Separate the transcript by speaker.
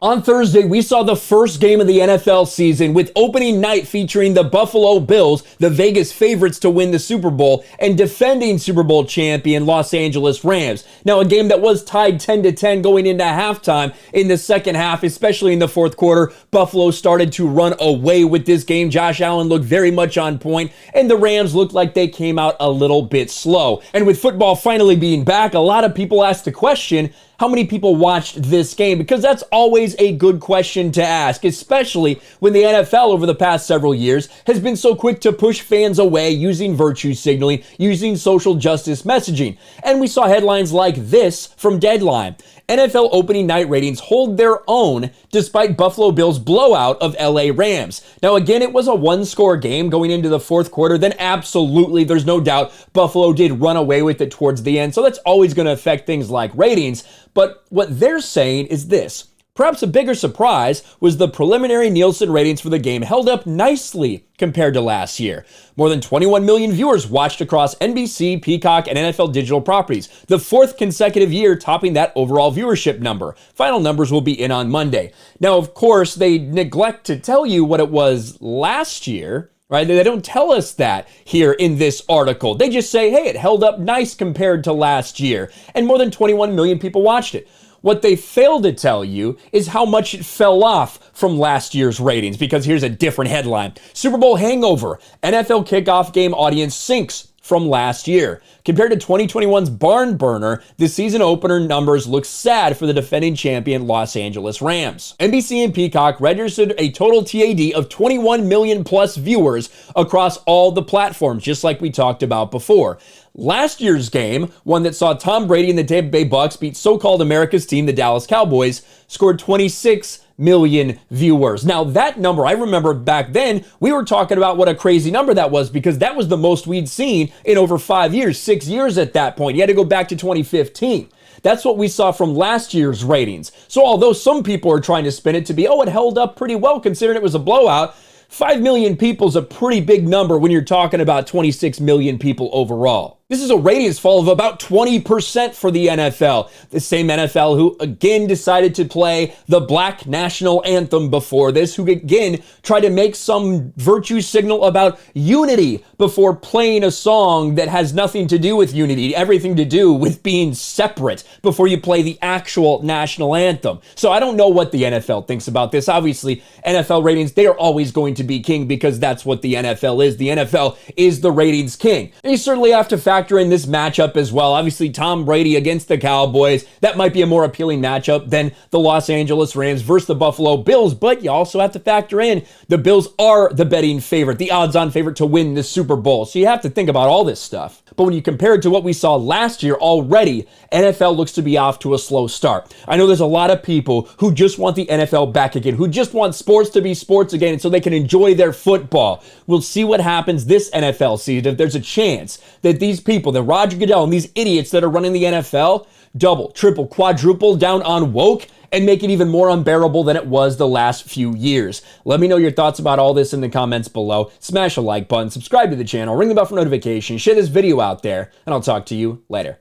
Speaker 1: On Thursday, we saw the first game of the NFL season with opening night featuring the Buffalo Bills, the Vegas favorites to win the Super Bowl, and defending Super Bowl champion Los Angeles Rams. Now, a game that was tied 10-10 going into halftime. In the second half, especially in the fourth quarter, Buffalo started to run away with this game. Josh Allen looked very much on point, and the Rams looked like they came out a little bit slow. And with football finally being back, a lot of people asked the question, how many people watched this game? Because that's always a good question to ask, especially when the NFL over the past several years has been so quick to push fans away using virtue signaling, using social justice messaging. And we saw headlines like this from Deadline. NFL opening night ratings hold their own despite Buffalo Bills' blowout of LA Rams. Now, again, it was a one-score game going into the fourth quarter. Then absolutely, there's no doubt, Buffalo did run away with it towards the end. So that's always going to affect things like ratings. But what they're saying is this. Perhaps a bigger surprise was the preliminary Nielsen ratings for the game held up nicely compared to last year. More than 21 million viewers watched across NBC, Peacock, and NFL digital properties, the fourth consecutive year topping that overall viewership number. Final numbers will be in on Monday. Now, of course, they neglect to tell you what it was last year. Right? They don't tell us that here in this article. They just say, hey, it held up nice compared to last year. And more than 21 million people watched it. What they fail to tell you is how much it fell off from last year's ratings, because here's a different headline. Super Bowl hangover. NFL kickoff game audience sinks from last year. Compared to 2021's barn burner, the season opener numbers look sad for the defending champion Los Angeles Rams. NBC and Peacock registered a total TAD of 21 million plus viewers across all the platforms, just like we talked about before. Last year's game, one that saw Tom Brady and the Tampa Bay Bucks beat so-called America's team, the Dallas Cowboys, scored 26 million viewers. Now, that number, I remember back then, we were talking about what a crazy number that was, because that was the most we'd seen in over 5 years, 6 years at that point. You had to go back to 2015. That's what we saw from last year's ratings. So although some people are trying to spin it to be, oh, it held up pretty well considering it was a blowout, 5 million people is a pretty big number when you're talking about 26 million people overall. This is a ratings fall of about 20% for the NFL. The same NFL who again decided to play the Black National Anthem before this, who again tried to make some virtue signal about unity before playing a song that has nothing to do with unity, everything to do with being separate before you play the actual national anthem. So I don't know what the NFL thinks about this. Obviously, NFL ratings, they are always going to be king because that's what the NFL is. The NFL is the ratings king. And you certainly have to factor in this matchup as well. Obviously, Tom Brady against the Cowboys, that might be a more appealing matchup than the Los Angeles Rams versus the Buffalo Bills, but you also have to factor in the Bills are the betting favorite, the odds-on favorite to win the Super Bowl. So you have to think about all this stuff. But when you compare it to what we saw last year already, NFL looks to be off to a slow start. I know there's a lot of people who just want the NFL back again, who just want sports to be sports again and so they can enjoy their football. We'll see what happens this NFL season if there's a chance that these people, that Roger Goodell and these idiots that are running the NFL, double, triple, quadruple down on woke and make it even more unbearable than it was the last few years. Let me know your thoughts about all this in the comments below. Smash a like button, subscribe to the channel, ring the bell for notifications, share this video out there, and I'll talk to you later.